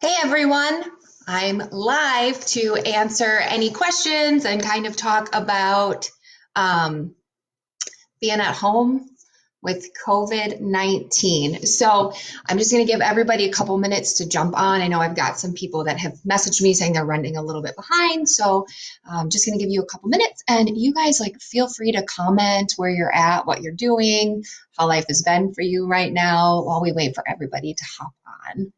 Hey everyone, I'm live to answer any questions and kind of talk about um, being at home with COVID-19. So I'm just going to give everybody a couple minutes to jump on. I know I've got some people that have messaged me saying they're running a little bit behind. So I'm just going to give you a couple minutes and you guys feel free to comment where you're at, what you're doing, how life has been for you right now while we wait for everybody to hop on.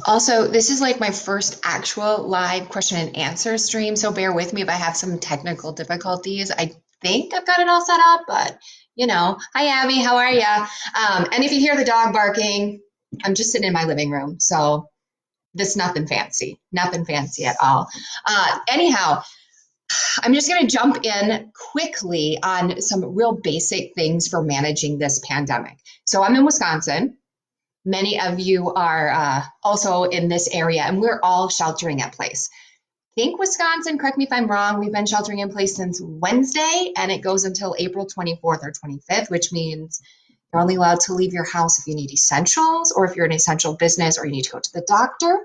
Also, this is like my first actual live question and answer stream, so bear with me if I have some technical difficulties. I think I've got it all set up, but hi Abby, how are you? And if you hear the dog barking, I'm just sitting in my living room, so this nothing fancy at all. Anyhow, I'm just going to jump in quickly on some real basic things for managing this pandemic. So I'm in Wisconsin. Many of you are also in this area, and we're all sheltering in place. I think Wisconsin, correct me if I'm wrong, we've been sheltering in place since Wednesday, and it goes until April 24th or 25th, which means you're only allowed to leave your house if you need essentials or if you're an essential business or you need to go to the doctor.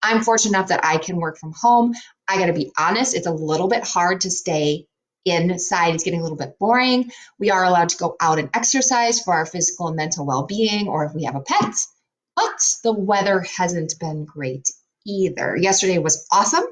I'm fortunate enough that I can work from home. I got to be honest, it's a little bit hard to stay inside. It's getting a little bit boring. We are allowed to go out and exercise for our physical and mental well-being, or if we have a pet, but the weather hasn't been great either. Yesterday was awesome,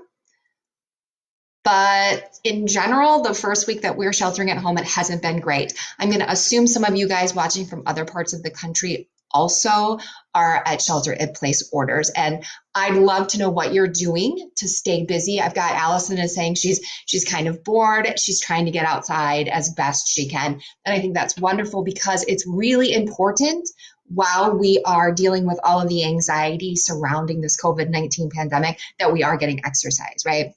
but in general, the first week that we're sheltering at home, it hasn't been great. I'm going to assume some of you guys watching from other parts of the country also are at shelter in place orders. And I'd love to know what you're doing to stay busy. I've got Allison is saying she's kind of bored. She's trying to get outside as best she can. And I think that's wonderful because it's really important while we are dealing with all of the anxiety surrounding this COVID-19 pandemic that we are getting exercise, right?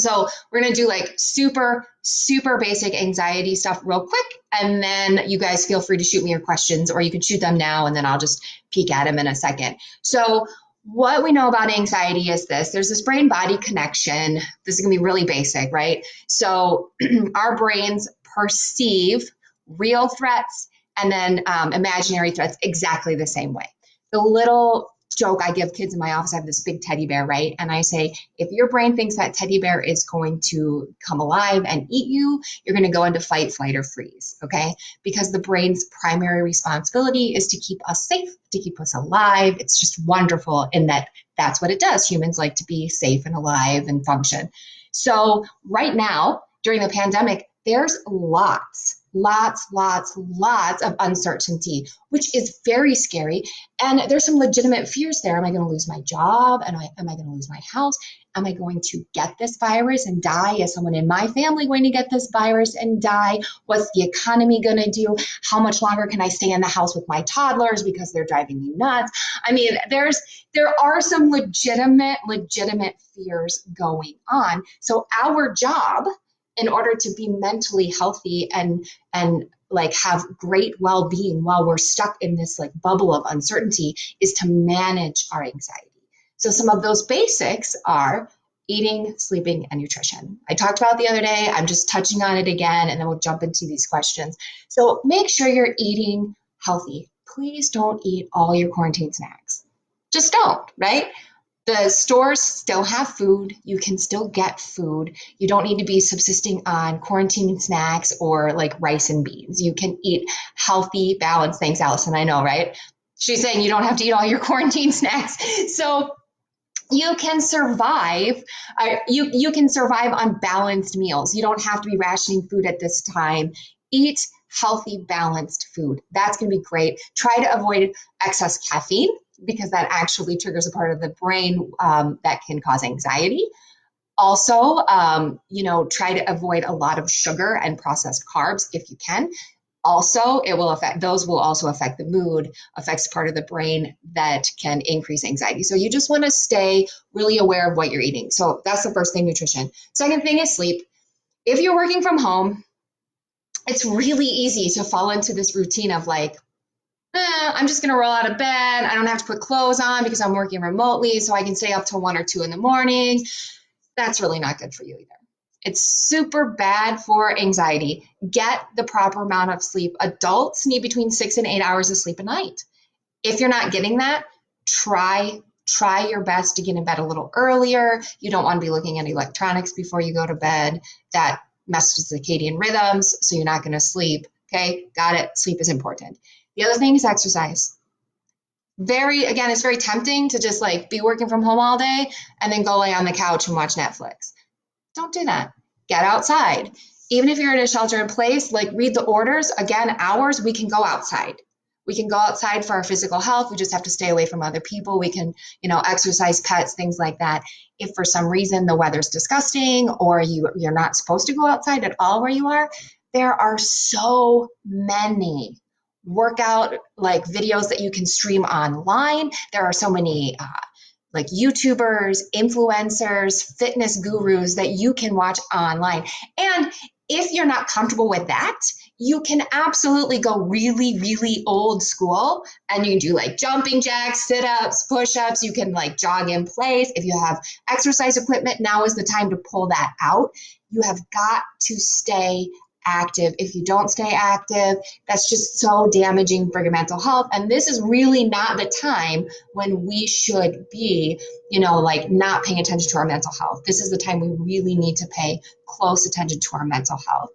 So we're going to do super, super basic anxiety stuff real quick. And then you guys feel free to shoot me your questions, or you can shoot them now and then I'll just peek at them in a second. So what we know about anxiety is this. There's this brain-body connection. This is going to be really basic, right? So our brains perceive real threats and then imaginary threats exactly the same way. The little joke I give kids in my office, I have this big teddy bear, right? And I say, if your brain thinks that teddy bear is going to come alive and eat you, you're going to go into fight, flight, or freeze, okay? Because the brain's primary responsibility is to keep us safe, to keep us alive. It's just wonderful in that that's what it does. Humans like to be safe and alive and function. So right now, during the pandemic, there's lots of uncertainty, which is very scary. And there's some legitimate fears there. Am I going to lose my job? Am I going to lose my house? Am I going to get this virus and die? Is someone in my family going to get this virus and die? What's the economy going to do? How much longer can I stay in the house with my toddlers because they're driving me nuts? I mean, there are some legitimate fears going on. So our job, in order to be mentally healthy and have great well-being while we're stuck in this bubble of uncertainty, is to manage our anxiety. So some of those basics are eating, sleeping, and nutrition. I talked about the other day. I'm just touching on it again, and then we'll jump into these questions. So make sure you're eating healthy. Please don't eat all your quarantine snacks. Just don't, right? The stores still have food. You can still get food. You don't need to be subsisting on quarantine snacks or rice and beans. You can eat healthy, balanced. Thanks, Allison. I know, right? She's saying you don't have to eat all your quarantine snacks. So you can survive. You can survive on balanced meals. You don't have to be rationing food at this time. Eat healthy, balanced food. That's going to be great. Try to avoid excess caffeine, because that actually triggers a part of the brain that can cause anxiety. Also, try to avoid a lot of sugar and processed carbs if you can. Also, those will also affect the mood, affects part of the brain that can increase anxiety. So you just want to stay really aware of what you're eating. So that's the first thing, nutrition. Second thing is sleep. If you're working from home, it's really easy to fall into this routine of I'm just going to roll out of bed. I don't have to put clothes on because I'm working remotely, so I can stay up till 1 or 2 in the morning. That's really not good for you either. It's super bad for anxiety. Get the proper amount of sleep. Adults need between 6 and 8 hours of sleep a night. If you're not getting that, try your best to get in bed a little earlier. You don't want to be looking at electronics before you go to bed. That messes with circadian rhythms, so you're not going to sleep. Okay, got it. Sleep is important. The other thing is exercise. It's very tempting to just like be working from home all day and then go lay on the couch and watch Netflix. Don't do that. Get outside. Even if you're in a shelter in place, like read the orders. Again, hours, we can go outside. We can go outside for our physical health. We just have to stay away from other people. We can, exercise pets, things like that. If for some reason the weather's disgusting or you're not supposed to go outside at all where you are, there are so many workout like videos that you can stream online. There are so many like YouTubers, influencers, fitness gurus that you can watch online. And if you're not comfortable with that, you can absolutely go really, really old school and you can do like jumping jacks, sit-ups, push-ups. You can like jog in place. If you have exercise equipment, now is the time to pull that out. You have got to stay active. If you don't stay active, that's just so damaging for your mental health. And this is really not the time when we should be, like not paying attention to our mental health. This is the time we really need to pay close attention to our mental health.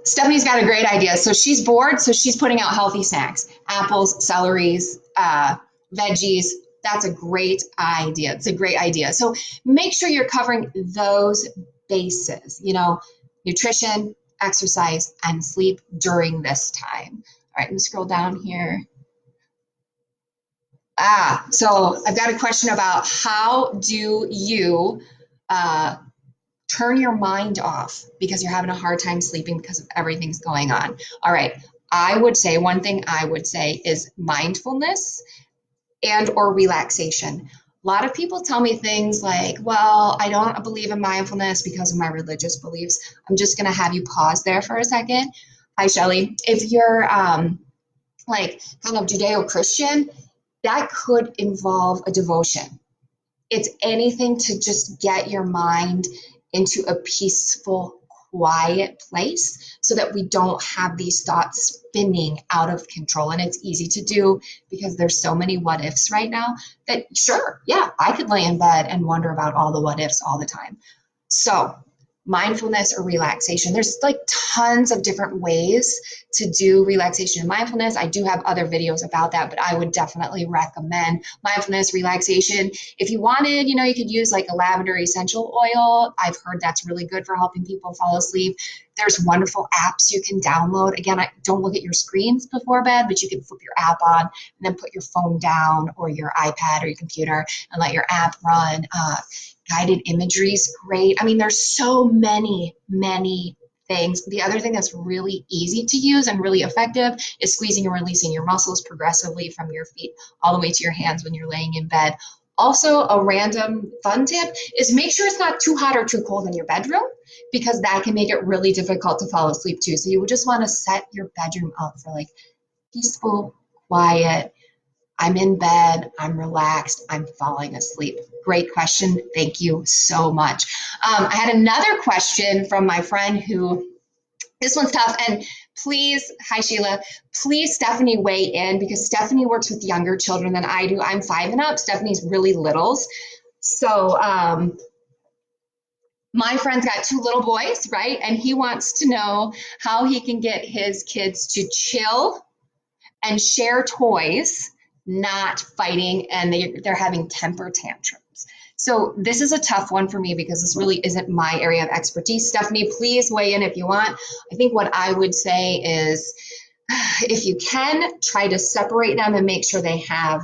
Stephanie's got a great idea. So she's bored, so she's putting out healthy snacks, apples, celeries, veggies. That's a great idea. It's a great idea. So make sure you're covering those bases, nutrition, exercise, and sleep during this time. All right, let me scroll down here. So I've got a question about how do you turn your mind off because you're having a hard time sleeping because of everything's going on. All right, one thing I would say is mindfulness and or relaxation. A lot of people tell me things like, well, I don't believe in mindfulness because of my religious beliefs. I'm just going to have you pause there for a second. Hi, Shelly. If you're like kind of Judeo-Christian, that could involve a devotion. It's anything to just get your mind into a peaceful, quiet place so that we don't have these thoughts spinning out of control. And it's easy to do because there's so many what ifs right now that sure, yeah, I could lay in bed and wonder about all the what ifs all the time. So mindfulness or relaxation, there's like tons of different ways to do relaxation and mindfulness. I do have other videos about that, but I would definitely recommend mindfulness, relaxation. If you wanted, you could use like a lavender essential oil. I've heard that's really good for helping people fall asleep. There's wonderful apps you can download. Again, don't look at your screens before bed, but you can flip your app on and then put your phone down or your iPad or your computer and let your app run. Guided imagery is great. I mean, there's so many things. The other thing that's really easy to use and really effective is squeezing and releasing your muscles progressively from your feet all the way to your hands when you're laying in bed. Also, a random fun tip is make sure it's not too hot or too cold in your bedroom because that can make it really difficult to fall asleep too. So you would just want to set your bedroom up for like peaceful, quiet, I'm in bed, I'm relaxed, I'm falling asleep. Great question. Thank you so much. I had another question from my friend this one's tough. And please, hi Sheila, please Stephanie weigh in because Stephanie works with younger children than I do. I'm 5 and up. Stephanie's really littles. So my friend's got 2 little boys, right? And he wants to know how he can get his kids to chill and share toys, not fighting, and they're having temper tantrums. So this is a tough one for me because this really isn't my area of expertise. Stephanie, please weigh in if you want. I think what I would say is if you can, try to separate them and make sure they have,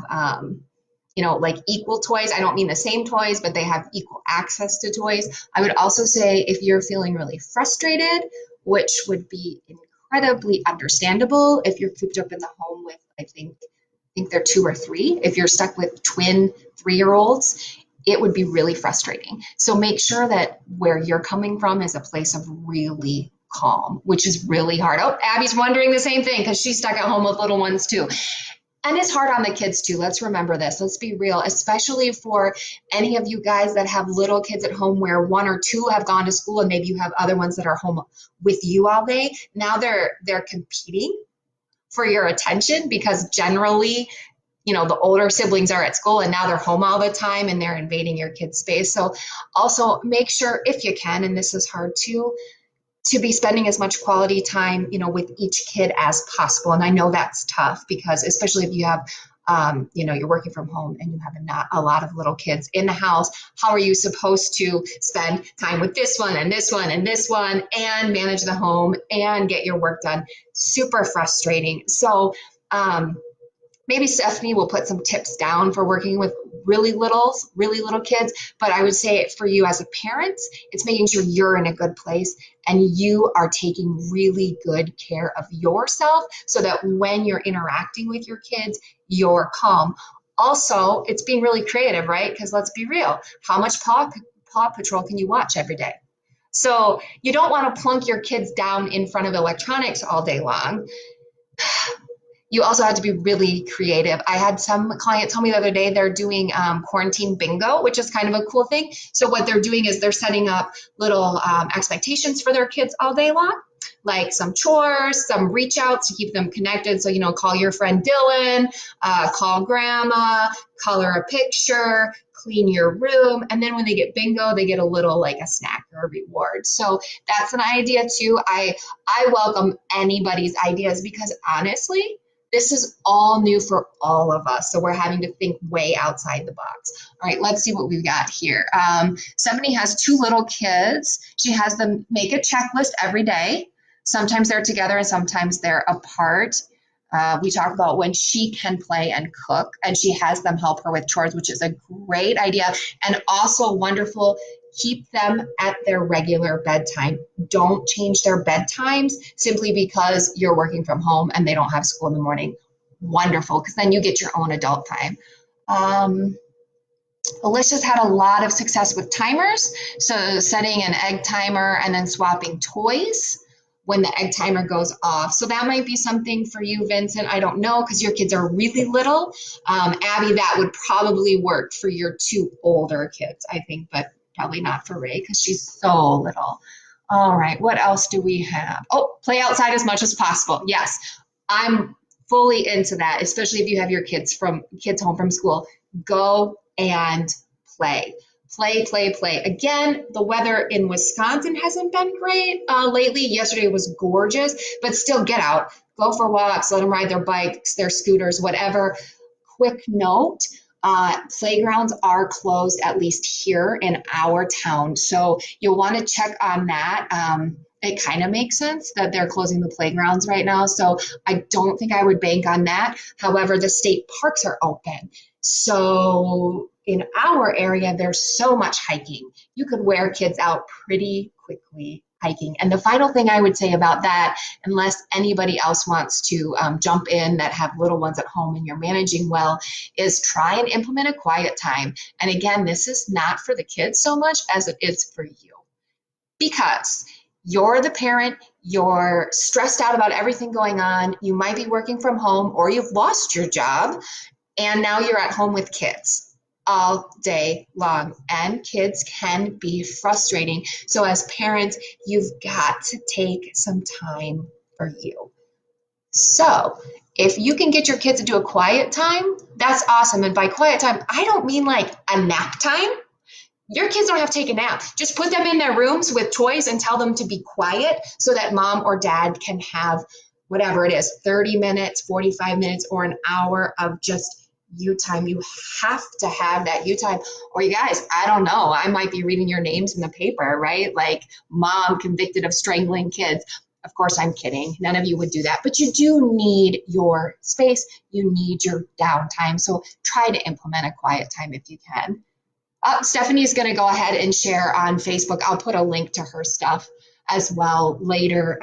like equal toys. I don't mean the same toys, but they have equal access to toys. I would also say if you're feeling really frustrated, which would be incredibly understandable if you're cooped up in the home with, I think they're 2 or 3. If you're stuck with twin 3-year-olds, it would be really frustrating. So make sure that where you're coming from is a place of really calm, which is really hard. Oh, Abby's wondering the same thing because she's stuck at home with little ones too. And it's hard on the kids too. Let's remember this. Let's be real, especially for any of you guys that have little kids at home where one or two have gone to school and maybe you have other ones that are home with you all day. Now they're competing for your attention because generally, the older siblings are at school and now they're home all the time and they're invading your kids' space. So also make sure if you can, and this is hard too, to be spending as much quality time, with each kid as possible. And I know that's tough because especially if you have, you're working from home and you have not a lot of little kids in the house, how are you supposed to spend time with this one and this one and this one and manage the home and get your work done? Super frustrating. So, maybe Stephanie will put some tips down for working with really little kids. But I would say for you as a parent, it's making sure you're in a good place and you are taking really good care of yourself so that when you're interacting with your kids, you're calm. Also, it's being really creative, right? Because let's be real, how much Paw Patrol can you watch every day? So you don't want to plunk your kids down in front of electronics all day long. You also have to be really creative. I had some client tell me the other day they're doing quarantine bingo, which is kind of a cool thing. So what they're doing is they're setting up little expectations for their kids all day long, like some chores, some reach outs to keep them connected. So, call your friend Dylan, call grandma, color a picture, clean your room. And then when they get bingo, they get a little like a snack or a reward. So that's an idea too. I welcome anybody's ideas because honestly, this is all new for all of us. So we're having to think way outside the box. All right, let's see what we've got here. Stephanie has two little kids. She has them make a checklist every day. Sometimes they're together and sometimes they're apart. We talk about when she can play and cook, and she has them help her with chores, which is a great idea and also wonderful. Keep them at their regular bedtime. Don't change their bedtimes simply because you're working from home and they don't have school in the morning. Wonderful, because then you get your own adult time. Alicia's had a lot of success with timers, so setting an egg timer and then swapping toys when the egg timer goes off. So that might be something for you, Vincent. I don't know, because your kids are really little. Abby, that would probably work for your two older kids, I think, but probably not for Ray because she's so little. All right, what else do we have? Oh, play outside as much as possible. Yes, I'm fully into that, especially if you have your kids home from school. Go and play. Play. Again, the weather in Wisconsin hasn't been great lately. Yesterday was gorgeous, but still get out. Go for walks, let them ride their bikes, their scooters, whatever. Quick note, playgrounds are closed, at least here in our town. So you'll want to check on that. It kind of makes sense that they're closing the playgrounds right now. So I don't think I would bank on that. However, the state parks are open. So in our area, there's so much hiking. You could wear kids out pretty quickly hiking. And the final thing I would say about that, unless anybody else wants to jump in that have little ones at home and you're managing well, is try and implement a quiet time. And again, this is not for the kids so much as it is for you. Because you're the parent, you're stressed out about everything going on, you might be working from home or you've lost your job, and now you're at home with kids all day long. And kids can be frustrating. So as parents, you've got to take some time for you. So if you can get your kids to do a quiet time, that's awesome. And by quiet time, I don't mean like a nap time. Your kids don't have to take a nap. Just put them in their rooms with toys and tell them to be quiet so that mom or dad can have whatever it is, 30 minutes, 45 minutes, or an hour of just you time. You have to have that you time. Or you guys, I don't know, I might be reading your names in the paper, right? Like mom convicted of strangling kids. Of course, I'm kidding. None of you would do that, but you do need your space. You need your downtime. So try to implement a quiet time if you can. Stephanie's going to go ahead and share on Facebook. I'll put a link to her stuff as well later.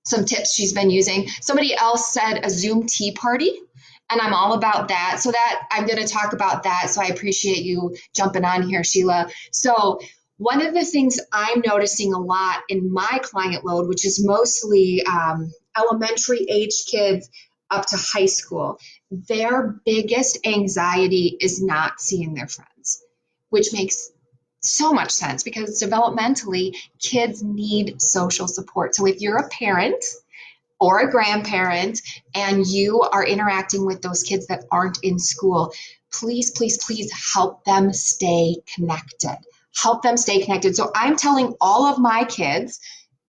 Some tips she's been using. Somebody else said a Zoom tea party, and I'm all about that. So that I'm going to talk about that. So I appreciate you jumping on here, Sheila. So One of the things I'm noticing a lot in my client load, which is mostly elementary age kids up to high school, their biggest anxiety is not seeing their friends, which makes so much sense because developmentally, kids need social support. So if you're a parent or a grandparent and you are interacting with those kids that aren't in school, please, please, please help them stay connected. Help them stay connected. So I'm telling all of my kids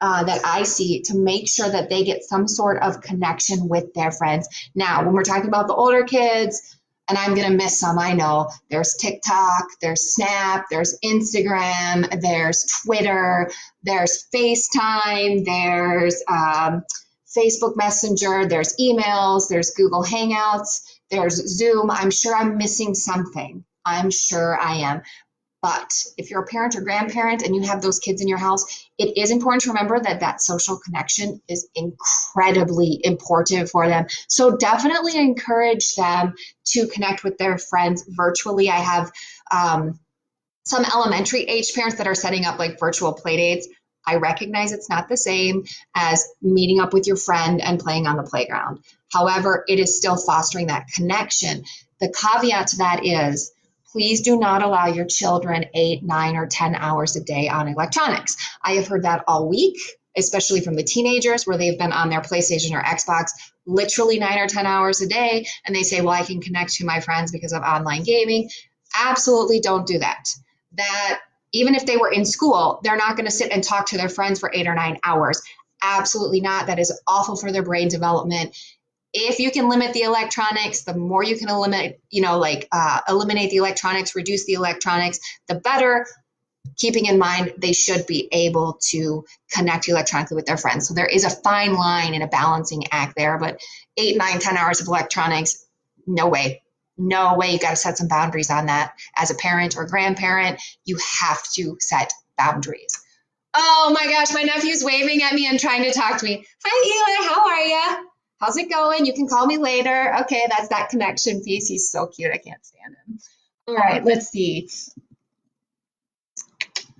that I see to make sure that they get some sort of connection with their friends. Now, when we're talking about the older kids, and I'm going to miss some, I know. There's TikTok, there's Snap, there's Instagram, there's Twitter, there's FaceTime, there's Facebook Messenger, there's emails, there's Google Hangouts, there's Zoom. I'm sure I'm missing something. I'm sure I am. But if you're a parent or grandparent and you have those kids in your house, it is important to remember that that social connection is incredibly important for them. So definitely encourage them to connect with their friends virtually. I have some elementary age parents that are setting up like virtual play dates. I recognize it's not the same as meeting up with your friend and playing on the playground. However, it is still fostering that connection. The caveat to that is please do not allow your children 8, 9, or 10 hours a day on electronics. I have heard that all week, especially from the teenagers where they've been on their PlayStation or Xbox literally 9 or 10 hours a day. And they say, well, I can connect to my friends because of online gaming. Absolutely don't do that. That even if they were in school, they're not going to sit and talk to their friends for 8 or 9 hours. Absolutely not. That is awful for their brain development. If you can limit the electronics, the more you can eliminate, eliminate the electronics, reduce the electronics, the better. Keeping in mind, they should be able to connect electronically with their friends. So there is a fine line and a balancing act there, but 8, 9, 10 hours of electronics, no way. No way. You got to set some boundaries on that. As a parent or grandparent, you have to set boundaries. Oh my gosh, my nephew's waving at me and trying to talk to me. Hi, Eli. How are you? How's it going? You can call me later. Okay, that's that connection piece. He's so cute. I can't stand him. All right, let's see.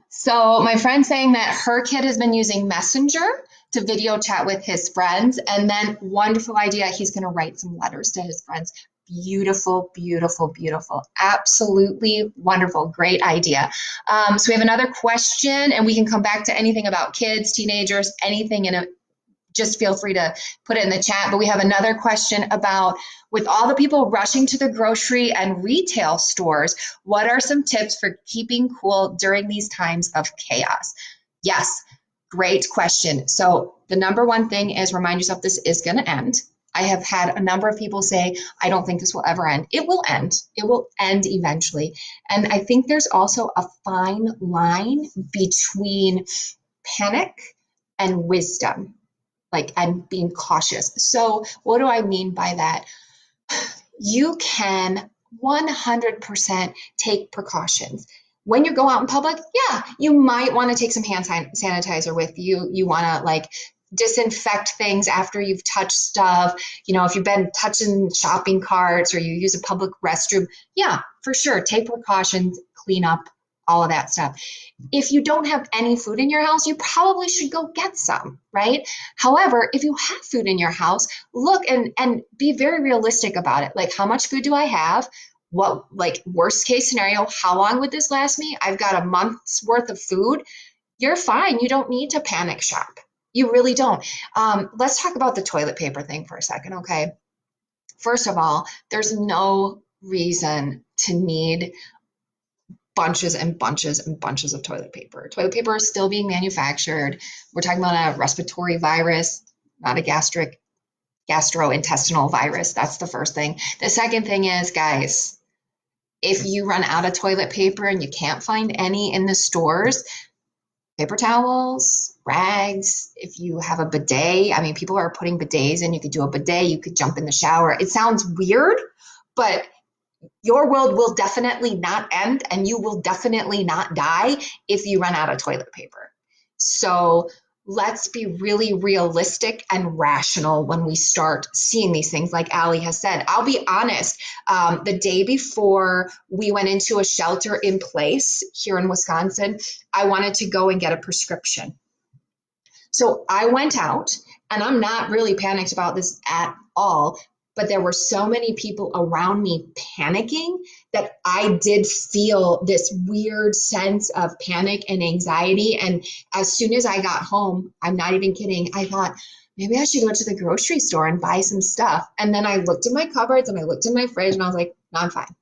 So my friend's saying that her kid has been using Messenger to video chat with his friends, and then wonderful idea, he's going to write some letters to his friends. Beautiful, beautiful, beautiful. Absolutely wonderful. Great idea. So we have another question, and we can come back to anything about kids, teenagers, anything in a just feel free to put it in the chat. But we have another question about, with all the people rushing to the grocery and retail stores, what are some tips for keeping cool during these times of chaos? Yes, great question. So the number one thing is remind yourself this is going to end. I have had a number of people say, I don't think this will ever end. It will end. It will end eventually. And I think there's also a fine line between panic and wisdom, and being cautious. So what do I mean by that? You can 100% take precautions. When you go out in public, yeah, you might want to take some hand sanitizer with you. You want to disinfect things after you've touched stuff. If you've been touching shopping carts or you use a public restroom, yeah, for sure, take precautions, clean up, all of that stuff. If you don't have any food in your house, you probably should go get some, right? However, if you have food in your house, look and be very realistic about it. Like, how much food do I have? What, worst case scenario, how long would this last me? I've got a month's worth of food. You're fine. You don't need to panic shop. You really don't. Let's talk about the toilet paper thing for a second, okay? First of all, there's no reason to need bunches and bunches and bunches of toilet paper. Toilet paper is still being manufactured. We're talking about a respiratory virus, not a gastrointestinal virus. That's the first thing. The second thing is, guys, if you run out of toilet paper and you can't find any in the stores, paper towels, rags, if you have a bidet, people are putting bidets in. You could do a bidet, you could jump in the shower. It sounds weird, but your world will definitely not end and you will definitely not die if you run out of toilet paper. So let's be really realistic and rational when we start seeing these things. Like Allie has said, I'll be honest, the day before we went into a shelter in place here in Wisconsin, I wanted to go and get a prescription. So I went out, and I'm not really panicked about this at all, but there were so many people around me panicking that I did feel this weird sense of panic and anxiety. And as soon as I got home, I'm not even kidding, I thought, maybe I should go to the grocery store and buy some stuff. And then I looked in my cupboards and I looked in my fridge and I was like, no, I'm fine.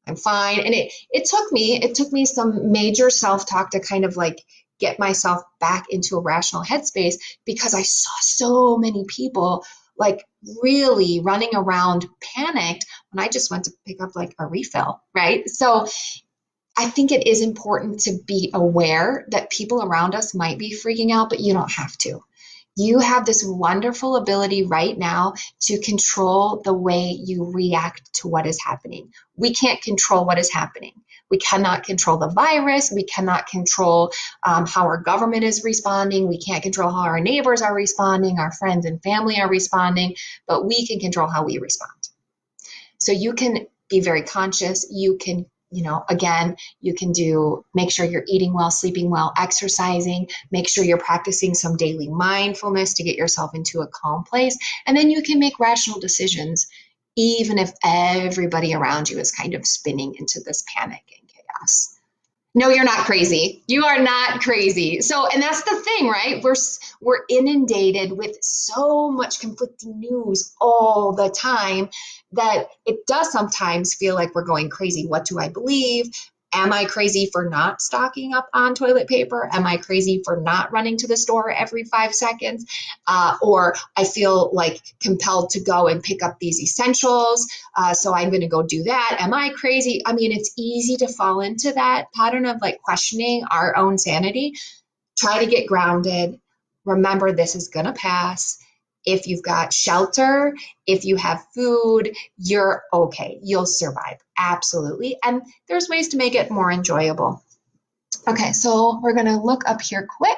I'm fine. And it took me some major self-talk to kind of like get myself back into a rational headspace, because I saw so many people like really running around panicked when I just went to pick up like a refill, right? So I think it is important to be aware that people around us might be freaking out, but you don't have to. You have this wonderful ability right now to control the way you react to what is happening. We can't control what is happening. We cannot control the virus. We cannot control how our government is responding. We can't control how our neighbors are responding, our friends and family are responding, but we can control how we respond. So you can be very conscious. You can, again, you can make sure you're eating well, sleeping well, exercising, make sure you're practicing some daily mindfulness to get yourself into a calm place. And then you can make rational decisions, even if everybody around you is kind of spinning into this panic and chaos. No, you're not crazy. You are not crazy. So, and that's the thing, right? We're inundated with so much conflicting news all the time that it does sometimes feel like we're going crazy. What do I believe? Am I crazy for not stocking up on toilet paper? Am I crazy for not running to the store every 5 seconds? Or I feel like compelled to go and pick up these essentials, so I'm going to go do that. Am I crazy? I mean, it's easy to fall into that pattern of like questioning our own sanity. Try to get grounded. Remember, this is going to pass. If you've got shelter, if you have food, you're okay. You'll survive. Absolutely. And there's ways to make it more enjoyable. Okay, so we're going to look up here quick.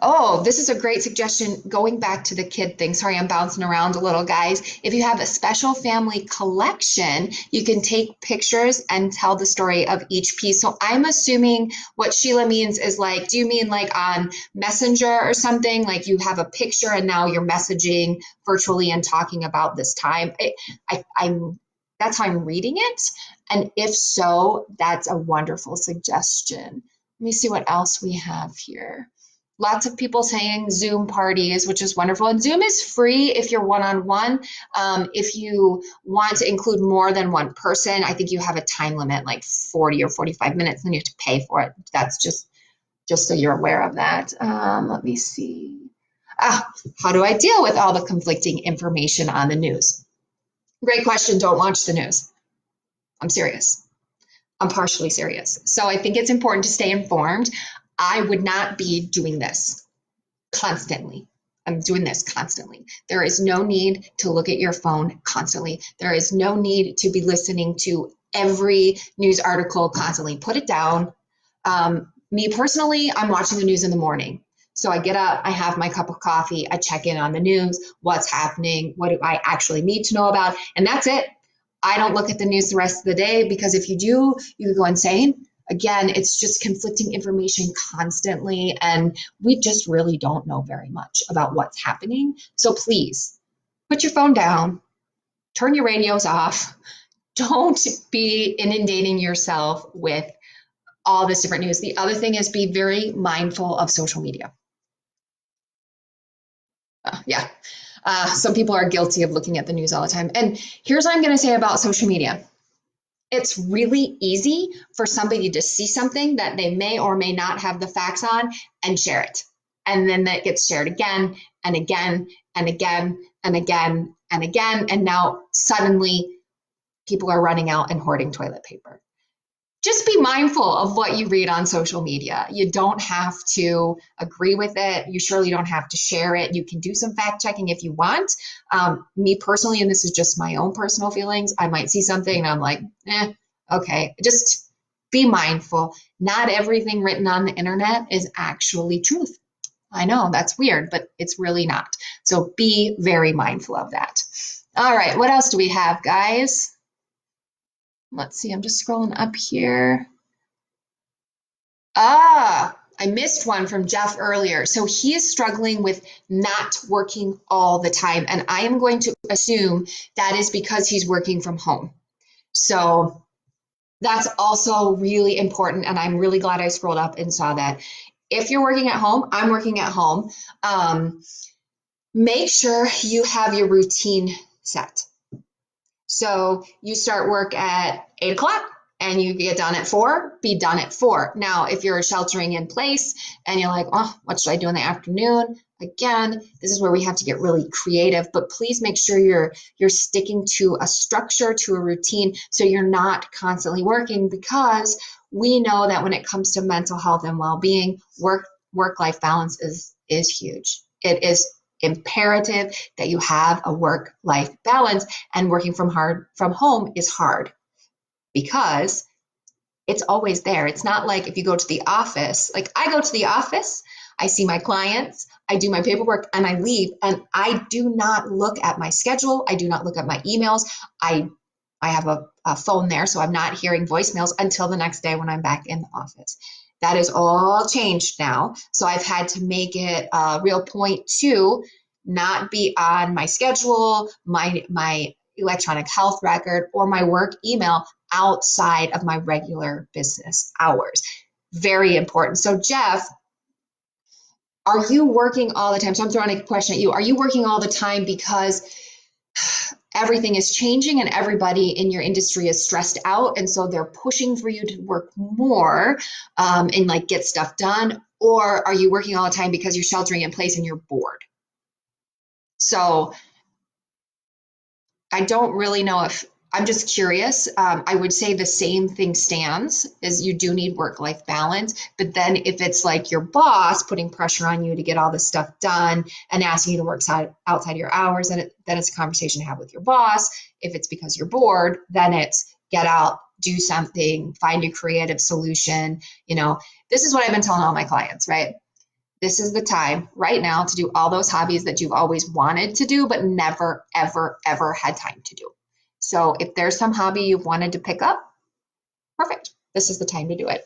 Oh, this is a great suggestion. Going back to the kid thing. Sorry, I'm bouncing around a little, guys. If you have a special family collection, you can take pictures and tell the story of each piece. So I'm assuming what Sheila means is like, do you mean like on Messenger or something? Like you have a picture and now you're messaging virtually and talking about this time? I'm that's how I'm reading it. And if so, that's a wonderful suggestion. Let me see what else we have here. Lots of people saying Zoom parties, which is wonderful. And Zoom is free if you're one-on-one. If you want to include more than one person, I think you have a time limit, like 40 or 45 minutes, and you have to pay for it. That's just so you're aware of that. Let me see. How do I deal with all the conflicting information on the news? Great question. Don't watch the news. I'm serious. I'm partially serious. So I think it's important to stay informed. I would not be doing this constantly. I'm doing this constantly. There is no need to look at your phone constantly. There is no need to be listening to every news article constantly. Put it down. Me personally, I'm watching the news in the morning. So I get up, I have my cup of coffee, I check in on the news, what's happening, what do I actually need to know about, and that's it. I don't look at the news the rest of the day, because if you do, you could go insane. Again, it's just conflicting information constantly, and we just really don't know very much about what's happening. So please put your phone down, turn your radios off. Don't be inundating yourself with all this different news. The other thing is, be very mindful of social media. Yeah. Some people are guilty of looking at the news all the time. And here's what I'm going to say about social media. It's really easy for somebody to see something that they may or may not have the facts on and share it. And then that gets shared again and again and again and again and again. And now suddenly people are running out and hoarding toilet paper. Just be mindful of what you read on social media. You don't have to agree with it. You surely don't have to share it. You can do some fact checking if you want. Me personally, and this is just my own personal feelings, I might see something and I'm like, okay. Just be mindful. Not everything written on the internet is actually truth. I know that's weird, but it's really not. So be very mindful of that. All right, what else do we have, guys? Let's see, I'm just scrolling up here. I missed one from Jeff earlier. So he is struggling with not working all the time. And I am going to assume that is because he's working from home. So that's also really important. And I'm really glad I scrolled up and saw that. If you're working at home, I'm working at home. Make sure you have your routine set. So you start work at 8 o'clock and you get done at 4, be done at 4. Now, if you're sheltering in place and you're like, oh, what should I do in the afternoon? Again, this is where we have to get really creative, but please make sure you're sticking to a structure, to a routine, so you're not constantly working, because we know that when it comes to mental health and well-being, work-life balance is huge. It is imperative that you have a work-life balance, and working from home is hard because it's always there. It's not like if you go to the office, like I go to the office, I see my clients, I do my paperwork, and I leave, and I do not look at my schedule. I do not look at my emails. I have a phone there, so I'm not hearing voicemails until the next day when I'm back in the office. That is all changed now. So I've had to make it a real point to not be on my schedule, my electronic health record, or my work email outside of my regular business hours. Very important. So Jeff, are you working all the time? So I'm throwing a question at you. Are you working all the time because everything is changing and everybody in your industry is stressed out, and so they're pushing for you to work more and like get stuff done? Or are you working all the time because you're sheltering in place and you're bored? So I don't really know if, I'm just curious. I would say the same thing stands, is you do need work-life balance. But then if it's like your boss putting pressure on you to get all this stuff done and asking you to work outside your hours, then it's a conversation to have with your boss. If it's because you're bored, then it's get out, do something, find a creative solution. This is what I've been telling all my clients, right? This is the time right now to do all those hobbies that you've always wanted to do, but never, ever, ever had time to do. So if there's some hobby you've wanted to pick up, perfect. This is the time to do it.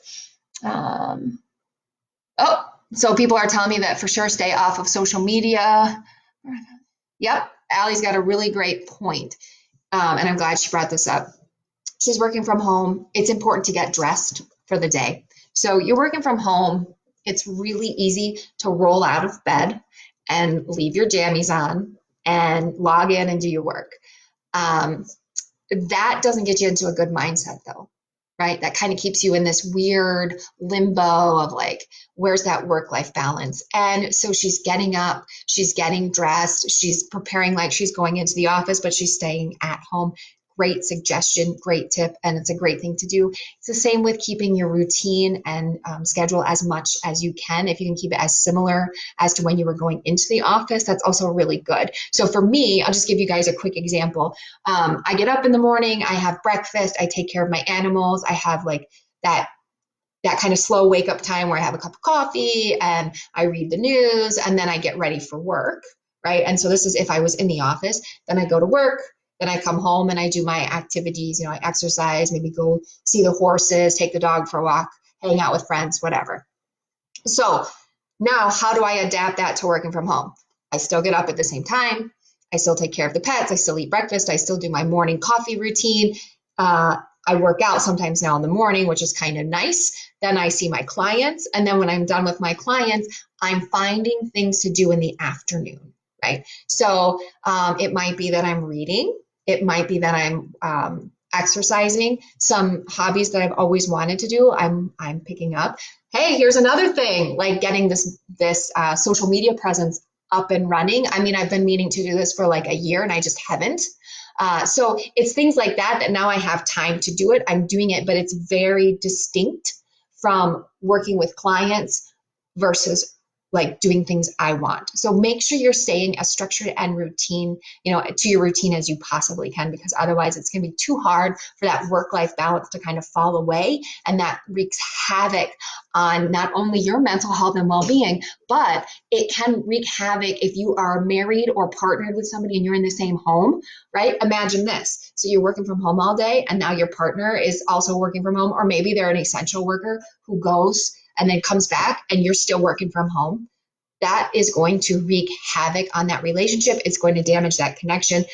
So people are telling me that for sure stay off of social media. Yep, Allie's got a really great point. And I'm glad she brought this up. She's working from home. It's important to get dressed for the day. So you're working from home. It's really easy to roll out of bed and leave your jammies on and log in and do your work. That doesn't get you into a good mindset though, right? That kind of keeps you in this weird limbo of like, where's that work-life balance? And so she's getting up, she's getting dressed, she's preparing like she's going into the office, but she's staying at home. Great suggestion, great tip, and it's a great thing to do. It's the same with keeping your routine and schedule as much as you can. If you can keep it as similar as to when you were going into the office, that's also really good. So for me, I'll just give you guys a quick example. I get up in the morning, I have breakfast, I take care of my animals, I have like that kind of slow wake up time where I have a cup of coffee and I read the news and then I get ready for work, right? And so this is if I was in the office, then I go to work. Then I come home and I do my activities, I exercise, maybe go see the horses, take the dog for a walk, hang out with friends, whatever. So now how do I adapt that to working from home? I still get up at the same time. I still take care of the pets. I still eat breakfast. I still do my morning coffee routine. I work out sometimes now in the morning, which is kind of nice. Then I see my clients. And then when I'm done with my clients, I'm finding things to do in the afternoon, right? So it might be that I'm reading. It might be that I'm exercising. Some hobbies that I've always wanted to do, I'm picking up. Hey, here's another thing, like getting this social media presence up and running. I mean, I've been meaning to do this for like a year and I just haven't. So it's things like that now I have time to do it. I'm doing it, but it's very distinct from working with clients versus like doing things I want. So make sure you're staying as structured and routine, to your routine as you possibly can, because otherwise it's going to be too hard for that work-life balance to kind of fall away. And that wreaks havoc on not only your mental health and well-being, but it can wreak havoc if you are married or partnered with somebody and you're in the same home, right? Imagine this. So you're working from home all day and now your partner is also working from home, or maybe they're an essential worker who goes and then comes back and you're still working from home. That is going to wreak havoc on that relationship. It's going to damage that connection.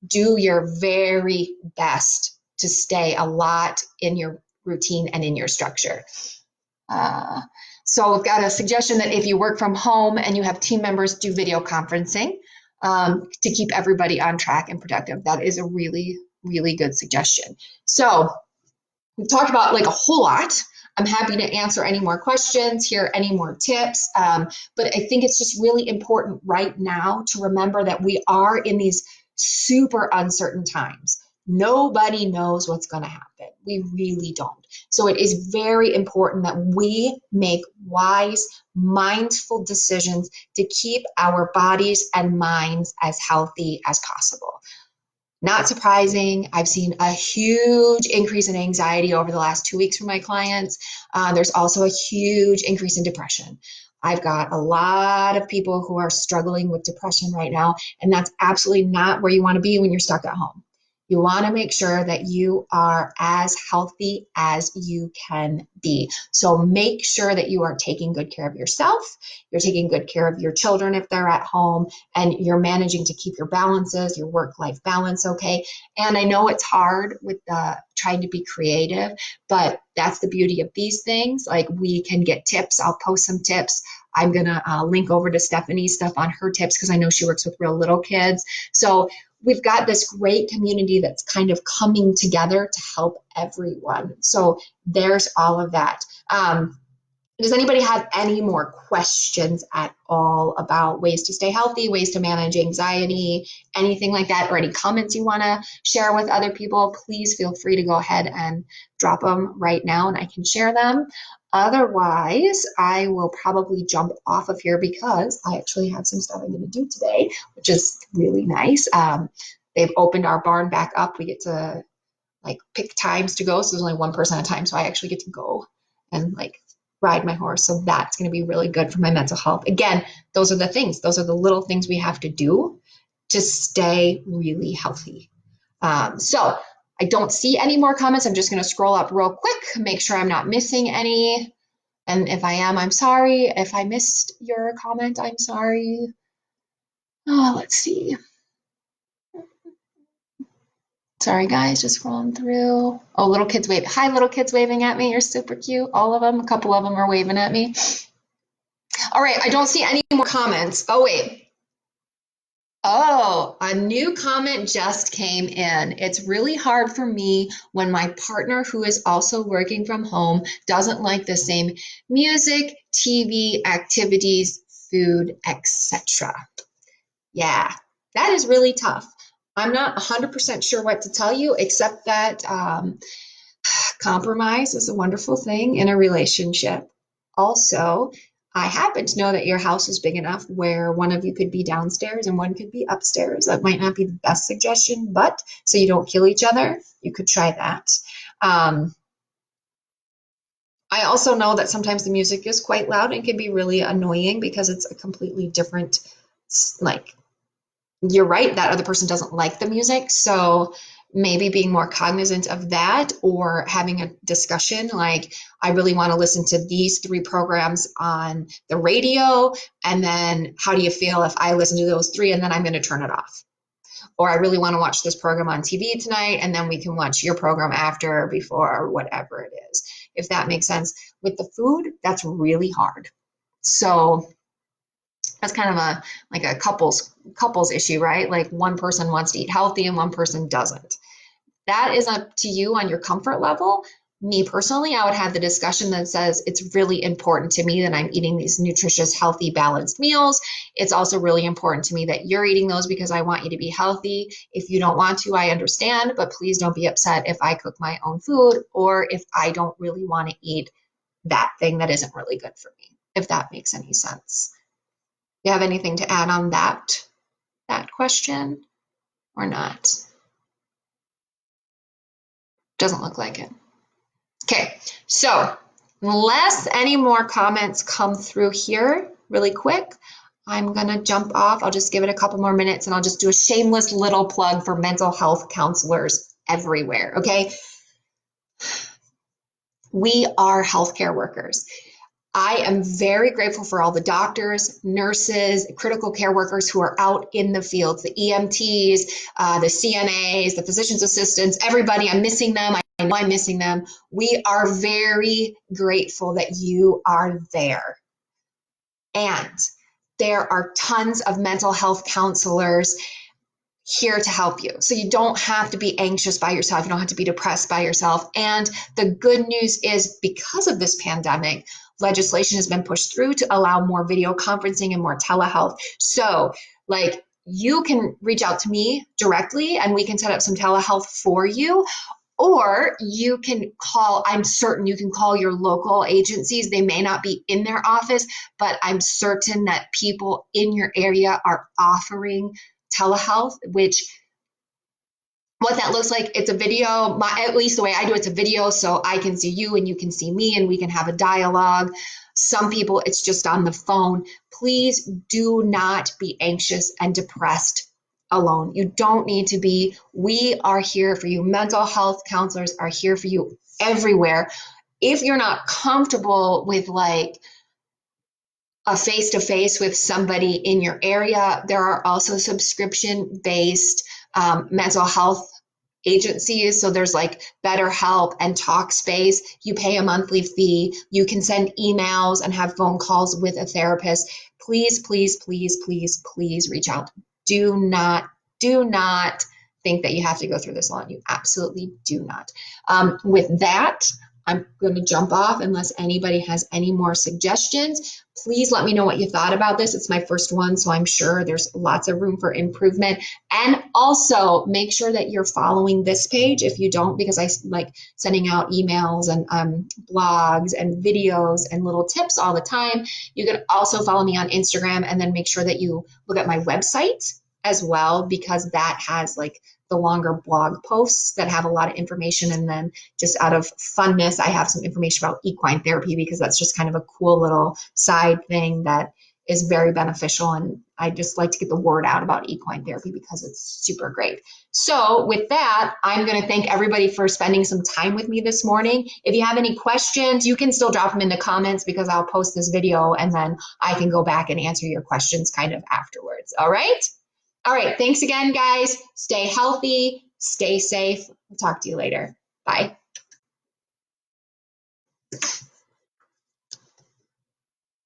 Do your very best to stay a lot in your routine and in your structure. So we've got a suggestion that if you work from home and you have team members, do video conferencing to keep everybody on track and productive. That is a really, really good suggestion. So we've talked about like a whole lot. I'm happy to answer any more questions, hear any more tips. But I think it's just really important right now to remember that we are in these super uncertain times. Nobody knows what's going to happen. We really don't. So it is very important that we make wise, mindful decisions to keep our bodies and minds as healthy as possible. Not surprising. I've seen a huge increase in anxiety over the last 2 weeks for my clients. There's also a huge increase in depression. I've got a lot of people who are struggling with depression right now, and that's absolutely not where you want to be when you're stuck at home. You want to make sure that you are as healthy as you can be. So make sure that you are taking good care of yourself. You're taking good care of your children if they're at home, and you're managing to keep your balances, your work-life balance okay. And I know it's hard with trying to be creative, but that's the beauty of these things. Like, we can get tips. I'll post some tips. I'm going to link over to Stephanie's stuff on her tips because I know she works with real little kids. So we've got this great community that's kind of coming together to help everyone. So there's all of that. Does anybody have any more questions at all about ways to stay healthy, ways to manage anxiety, anything like that, or any comments you want to share with other people? Please feel free to go ahead and drop them right now and I can share them. Otherwise, I will probably jump off of here because I actually have some stuff I'm going to do today, which is really nice. They've opened our barn back up. We get to pick times to go. So there's only one person at a time. So I actually get to go and ride my horse. So that's going to be really good for my mental health. Again, those are the things. Those are the little things we have to do to stay really healthy. So I don't see any more comments. I'm just going to scroll up real quick, make sure I'm not missing any. And if I am, I'm sorry. If I missed your comment, I'm sorry. Oh, let's see. Sorry, guys, just scrolling through. Oh, little kids wave. Hi, little kids waving at me. You're super cute. All of them. A couple of them are waving at me. All right, I don't see any more comments. Oh, wait. Oh, a new comment just came in. It's really hard for me when my partner, who is also working from home, doesn't like the same music, TV, activities, food, etc. Yeah, that is really tough. I'm not 100% sure what to tell you, except that compromise is a wonderful thing in a relationship. Also, I happen to know that your house is big enough where one of you could be downstairs and one could be upstairs. That might not be the best suggestion, but so you don't kill each other, you could try that. I also know that sometimes the music is quite loud and can be really annoying because it's a completely different, you're right, that other person doesn't like the music. So maybe being more cognizant of that, or having a discussion like, I really want to listen to these 3 programs on the radio. And then how do you feel if I listen to those 3 and then I'm going to turn it off? Or I really want to watch this program on TV tonight and then we can watch your program after or before, or whatever it is, if that makes sense. With the food, that's really hard. So that's kind of a couples issue, right? Like, one person wants to eat healthy and one person doesn't. That is up to you on your comfort level. Me personally, I would have the discussion that says it's really important to me that I'm eating these nutritious, healthy, balanced meals. It's also really important to me that you're eating those because I want you to be healthy. If you don't want to, I understand, but please don't be upset if I cook my own food or if I don't really want to eat that thing that isn't really good for me. if that makes any sense. Do you have anything to add on that question or not? Doesn't look like it. Okay, so unless any more comments come through here really quick, I'm going to jump off. I'll just give it a couple more minutes and I'll just do a shameless little plug for mental health counselors everywhere, okay? We are healthcare workers. I am very grateful for all the doctors, nurses, critical care workers who are out in the fields, the EMTs, the CNAs, the physician's assistants, everybody. I'm missing them. I know I'm missing them. We are very grateful that you are there. And there are tons of mental health counselors here to help you. So you don't have to be anxious by yourself. You don't have to be depressed by yourself. And the good news is, because of this pandemic, legislation has been pushed through to allow more video conferencing and more telehealth. So like, you can reach out to me directly and we can set up some telehealth for you. Or you can call, I'm certain you can call your local agencies. They may not be in their office, but I'm certain that people in your area are offering telehealth, which what that looks like, it's a video, at least the way I do it's a video, so I can see you and you can see me and we can have a dialogue. Some people, it's just on the phone. Please do not be anxious and depressed alone. You don't need to be. We are here for you. Mental health counselors are here for you everywhere. If you're not comfortable with like a face-to-face with somebody in your area, there are also subscription-based mental health agencies. So there's like BetterHelp and Talkspace. You pay a monthly fee. You can send emails and have phone calls with a therapist. Please, please, please, please, please reach out. Do not think that you have to go through this alone. You absolutely do not. With that, I'm going to jump off unless anybody has any more suggestions. Please let me know what you thought about this. It's my first one, so I'm sure there's lots of room for improvement. And also make sure that you're following this page if you don't, because I like sending out emails and blogs and videos and little tips all the time. You can also follow me on Instagram, and then make sure that you look at my website as well, because that has like the longer blog posts that have a lot of information. And then just out of funness, I have some information about equine therapy, because that's just kind of a cool little side thing that is very beneficial. And I just like to get the word out about equine therapy because it's super great. So with that, I'm going to thank everybody for spending some time with me this morning. If you have any questions, you can still drop them in the comments, because I'll post this video and then I can go back and answer your questions kind of afterwards. All right. All right. Thanks again, guys. Stay healthy, stay safe. I'll talk to you later. Bye.